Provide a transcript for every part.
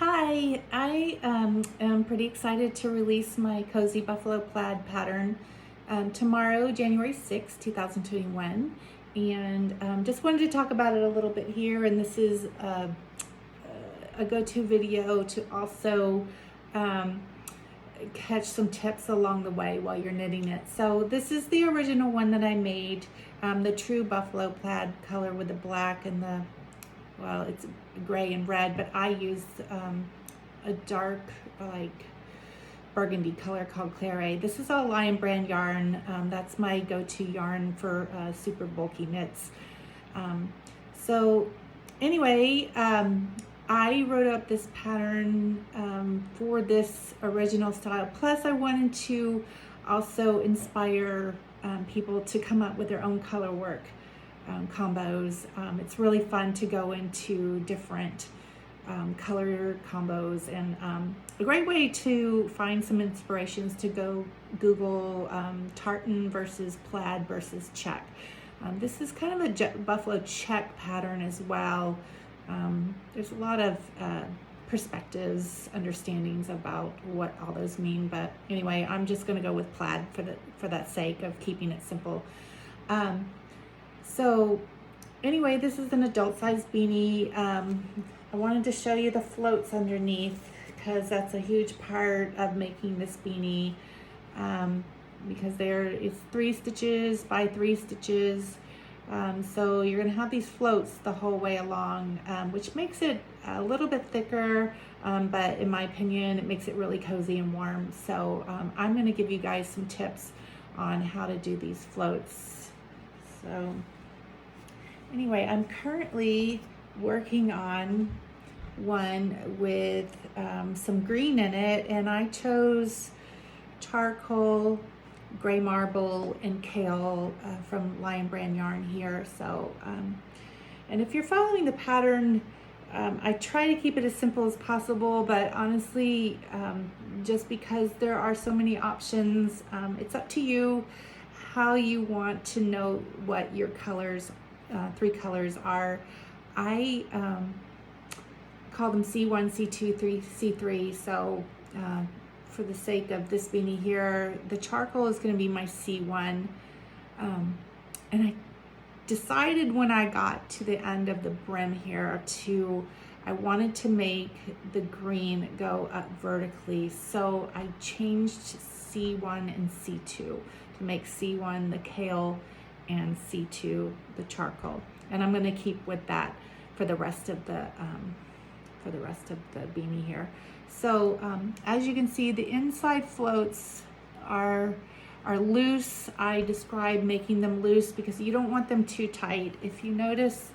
Hi, I am pretty excited to release my Cozy Buffalo Plaid pattern tomorrow, January 6th, 2021. And just wanted to talk about it a little bit here. And this is a go-to video to also catch some tips along the way while you're knitting it. So this is the original one that I made, the true Buffalo Plaid color with the black and the, well, it's gray and red, but I used a dark, like burgundy color called Claret. This is all Lion brand yarn. That's my go-to yarn for super bulky knits. So anyway, I wrote up this pattern for this original style. Plus I wanted to also inspire people to come up with their own color work combos. It's really fun to go into different color combos, and a great way to find some inspirations to go Google tartan versus plaid versus check. This is kind of a buffalo check pattern as well. There's a lot of perspectives, understandings about what all those mean, but anyway, I'm just going to go with plaid for that sake of keeping it simple. So anyway, this is an adult size beanie. I wanted to show you the floats underneath because that's a huge part of making this beanie, because there is 3 stitches by 3 stitches. So you're gonna have these floats the whole way along, which makes it a little bit thicker, but in my opinion, it makes it really cozy and warm. So I'm gonna give you guys some tips on how to do these floats. So anyway, I'm currently working on one with some green in it, and I chose charcoal, gray marble, and kale from Lion brand yarn here. So and if you're following the pattern, I try to keep it as simple as possible, but honestly, just because there are so many options, it's up to you how you want to know what your colors, 3 colors are. I call them C1, C2, C3. So for the sake of this beanie here, the charcoal is going to be my C1. And I decided when I got to the end of the brim here I wanted to make the green go up vertically. So I changed C1 and C2 to make C1 the kale and C2 the charcoal. And I'm going to keep with that for the rest of the beanie here. So as you can see, the inside floats are loose. I describe making them loose because you don't want them too tight. If you notice,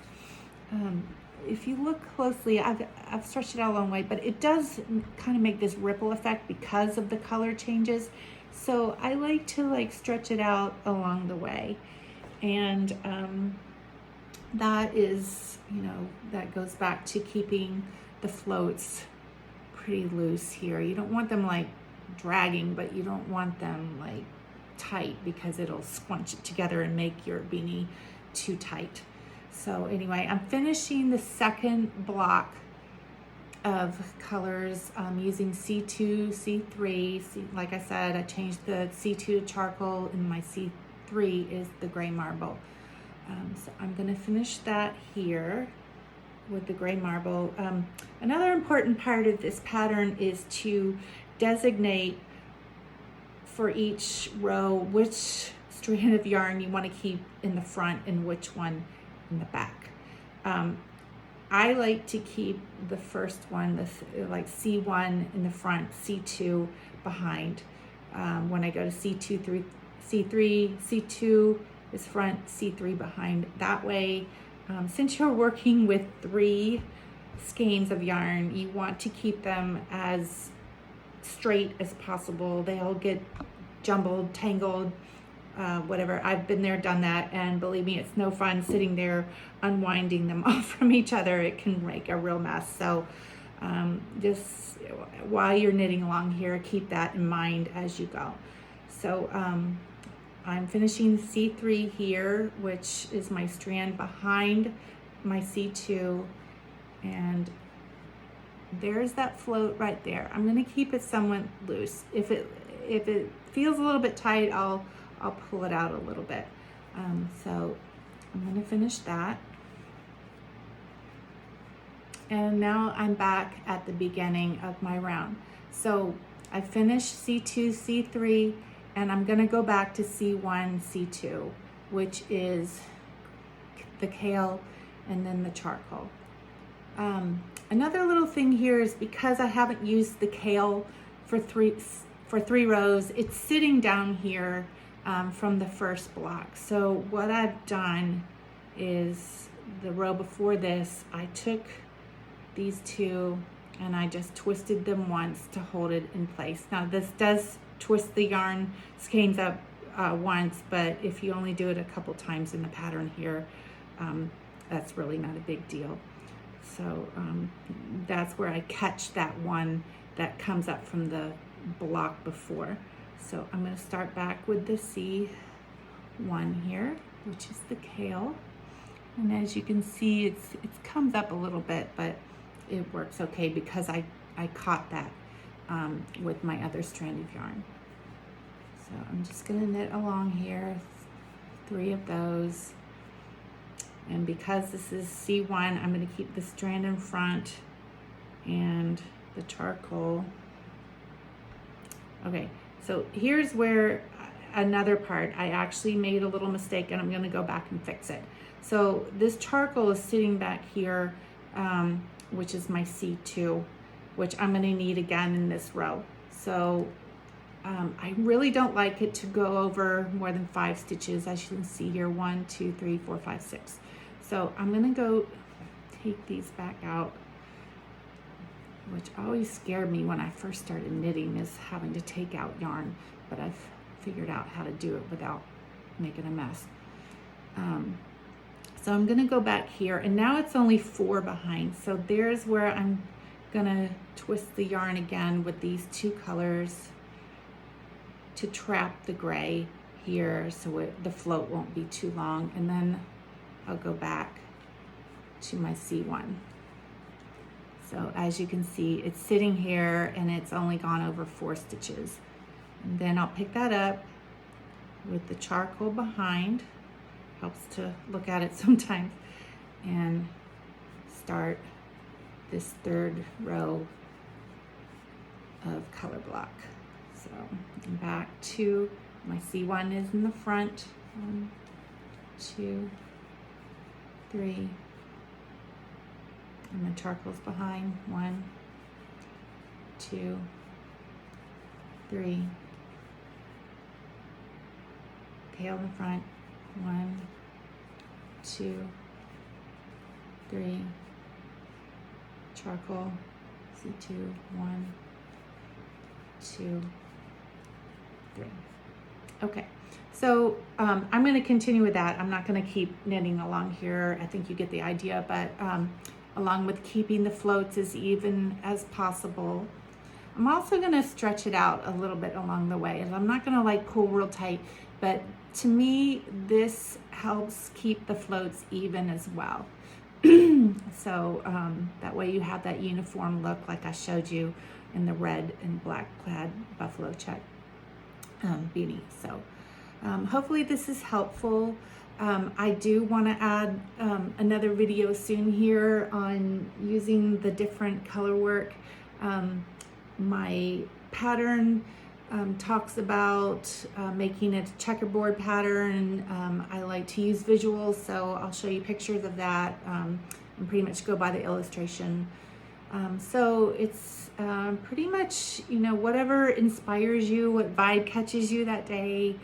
if you look closely, I've stretched it out a long way, but it does kind of make this ripple effect because of the color changes. So I like to stretch it out along the way. And that is, that goes back to keeping the floats pretty loose here. You don't want them dragging, but you don't want them tight because it'll squunch it together and make your beanie too tight. So anyway, I'm finishing the second block of colors using C2, C3. Like I said, I changed the C2 to charcoal, and my C3 is the gray marble. So I'm going to finish that here with the gray marble. Another important part of this pattern is to designate for each row which strand of yarn you want to keep in the front and which one in the back. I like to keep the first one, C1 in the front, C2 behind. When I go to C2 through C3, C2 is front, C3 behind. That way, since you're working with 3 skeins of yarn, you want to keep them as straight as possible. They'll get jumbled, tangled, whatever. I've been there, done that, and believe me, it's no fun sitting there unwinding them off from each other. It can make a real mess. So just while you're knitting along here, keep that in mind as you go. So I'm finishing C3 here, which is my strand behind my C2, and there's that float right there. I'm going to keep it somewhat loose. If it feels a little bit tight, I'll pull it out a little bit. So I'm going to finish that. And now I'm back at the beginning of my round. So I finished C2, C3, and I'm going to go back to C1, C2, which is the kale and then the charcoal. Another little thing here is because I haven't used the kale for three rows, it's sitting down here from the first block. So what I've done is the row before this, I took these two and I just twisted them once to hold it in place. Now this does twist the yarn skeins up once, but if you only do it a couple times in the pattern here, that's really not a big deal. So that's where I catch that one that comes up from the block before. So I'm going to start back with the C1 here, which is the kale. And as you can see, it comes up a little bit, but it works okay because I caught that with my other strand of yarn. So I'm just going to knit along here, 3 of those. And because this is C1, I'm going to keep the strand in front and the charcoal. Okay, so here's where another part, I actually made a little mistake and I'm going to go back and fix it. So this charcoal is sitting back here, which is my C2, which I'm going to need again in this row. So I really don't like it to go over more than 5 stitches, as you can see here, 1, 2, 3, 4, 5, 6. So I'm going to go take these back out, which always scared me when I first started knitting, is having to take out yarn, but I've figured out how to do it without making a mess. So I'm going to go back here, and now it's only 4 behind. So there's where I'm going to twist the yarn again with these 2 colors to trap the gray here so the float won't be too long. And then I'll go back to my C1. So as you can see, it's sitting here and it's only gone over 4 stitches. And then I'll pick that up with the charcoal behind. Helps to look at it sometimes. And start this 3rd row of color block. So I'm back to my C1 is in the front. 1, 2, 3. And the charcoal's behind. 1, 2, 3. Tail in the front. 1, 2, 3. Charcoal. C2. 1, 2, 3. Okay. So I'm going to continue with that. I'm not going to keep knitting along here. I think you get the idea, but along with keeping the floats as even as possible, I'm also going to stretch it out a little bit along the way. And I'm not going to like pull real tight, but to me, this helps keep the floats even as well. So that way you have that uniform look like I showed you in the red and black plaid buffalo check beanie. So hopefully this is helpful. I do want to add another video soon here on using the different color work. My pattern talks about making a checkerboard pattern. I like to use visuals, so I'll show you pictures of that and pretty much go by the illustration. So it's pretty much, you know, whatever inspires you, what vibe catches you that day.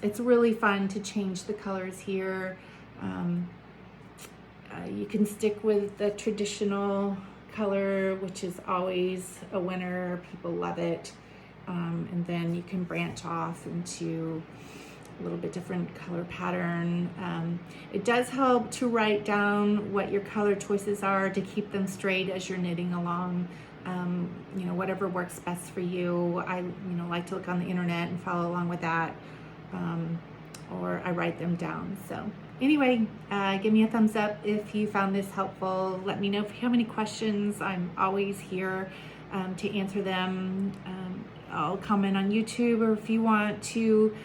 It's really fun to change the colors here. You can stick with the traditional color, which is always a winner. People love it. And then you can branch off into a little bit different color pattern. It does help to write down what your color choices are to keep them straight as you're knitting along. You know, whatever works best for you. I, you know, like to look on the internet and follow along with that, or I write them down. So Anyway, give me a thumbs up if you found this helpful. Let me know if you have any questions. I'm always here to answer them. I'll comment on YouTube, or if you want to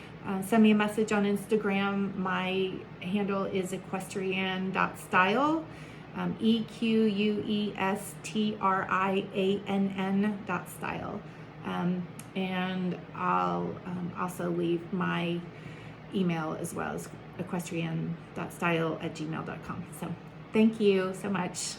send me a message on Instagram, my handle is equestrian.style, EQUESTRIANN.style. And I'll also leave my email as well as equestrian.style@gmail.com. So thank you so much.